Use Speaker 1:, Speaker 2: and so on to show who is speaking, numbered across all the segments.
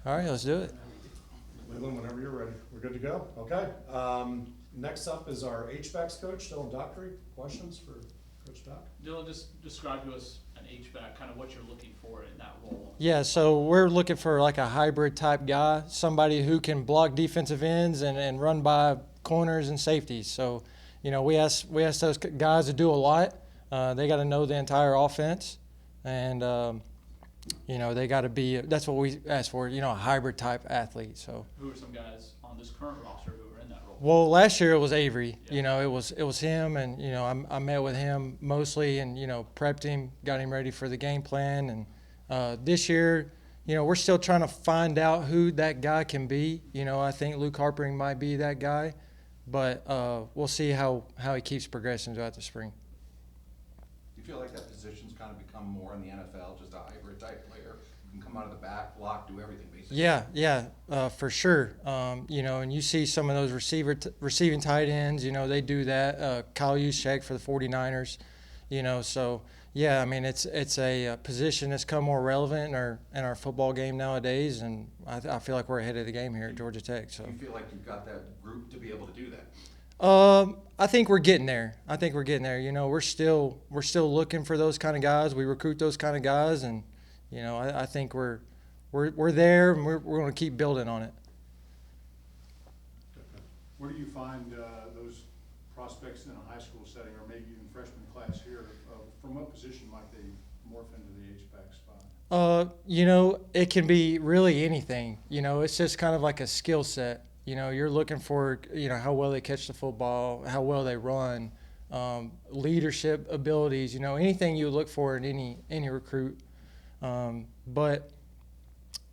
Speaker 1: All right, let's do it.
Speaker 2: Leland, whenever you're ready. We're good to go? Okay. Next up is our HVAC's coach, Dylan Dockery. Questions for Coach Doc?
Speaker 3: Dylan, just describe to us an HVAC, kind of what you're looking for in that role.
Speaker 1: Yeah, so we're looking for like a hybrid type guy, somebody who can block defensive ends and run by corners and safeties. So, we ask those guys to do a lot. They got to know the entire offense, and they got to be. That's what we ask for. A hybrid type athlete. So.
Speaker 3: Who are some guys on this current roster who are in that role?
Speaker 1: Well, last year it was Avery.
Speaker 3: Yeah.
Speaker 1: It was him, and I met with him mostly, and prepped him, got him ready for the game plan, and this year, we're still trying to find out who that guy can be. I think Luke Harpering might be that guy, but we'll see how he keeps progressing throughout the spring.
Speaker 4: Do you feel like that position's kind of become more in the NFL, just a hybrid type player? You can come out of the back, block, do everything basically.
Speaker 1: Yeah, for sure. And you see some of those receiving tight ends, they do that. Kyle Juszczyk for the 49ers, so yeah, I mean it's a position that's come more relevant in our football game nowadays, and I feel like we're ahead of the game here at Georgia Tech. So
Speaker 4: Do you feel like you've got that group to be able to do that?
Speaker 1: I think we're getting there. We're still looking for those kind of guys. We recruit those kind of guys, and I think we're there, and we're going to keep building on it.
Speaker 5: Where do you find those prospects in a high school setting, or maybe even freshman class here? From what position might they morph into the HVAC spot?
Speaker 1: It can be really anything. It's just kind of like a skill set. You're looking for, how well they catch the football, how well they run, leadership abilities, anything you look for in any recruit. But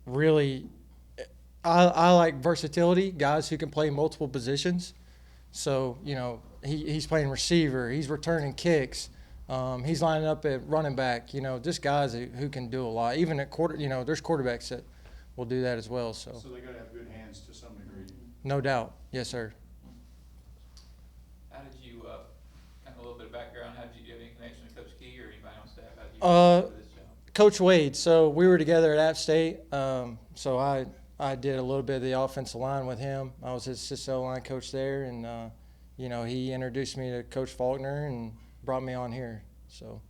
Speaker 1: really, I like versatility, guys who can play multiple positions. So, he's playing receiver, he's returning kicks, he's lining up at running back, just guys who can do a lot. Even at there's quarterbacks that will do that as well. So
Speaker 5: they got to have good hands to some degree.
Speaker 1: No doubt. Yes, sir.
Speaker 6: How did you, kind of a little bit of background, do you have any connection to Coach Key or anybody on staff? How did you get this job?
Speaker 1: Coach Wade. So we were together at App State. So I did a little bit of the offensive line with him. I was his assistant line coach there, and he introduced me to Coach Faulkner and brought me on here. So.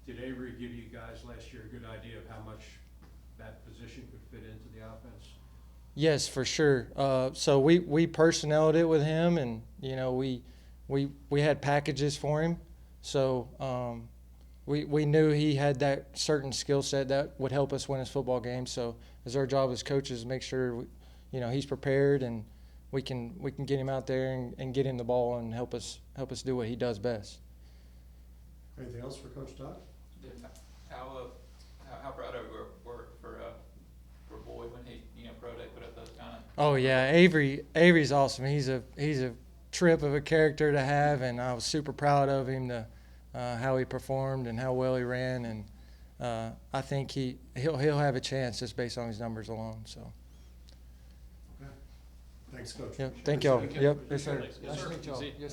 Speaker 7: Did Avery give you guys last year a good idea of how much that position could fit into the offense?
Speaker 1: Yes, for sure. So we personneled it with him, and we had packages for him. So we knew he had that certain skill set that would help us win his football game. So it's our job as coaches to make sure he's prepared, and we can get him out there and get him the ball and help us do what he does best.
Speaker 2: Anything else for Coach Doc?
Speaker 6: How proud of you were for Boyd when he, pro day put up those kind of.
Speaker 1: Oh yeah, Avery's awesome. He's a trip of a character to have, and I was super proud of him how he performed and how well he ran, and I think he'll have a chance just based on his numbers alone. So.
Speaker 2: Okay. Thanks, Coach.
Speaker 1: Yep. Thank y'all.
Speaker 2: Appreciate it.
Speaker 1: Yep. Yes, sir.
Speaker 3: Yes,
Speaker 1: Nice
Speaker 3: sir.
Speaker 1: to meet y'all.
Speaker 3: See you.
Speaker 1: Yes.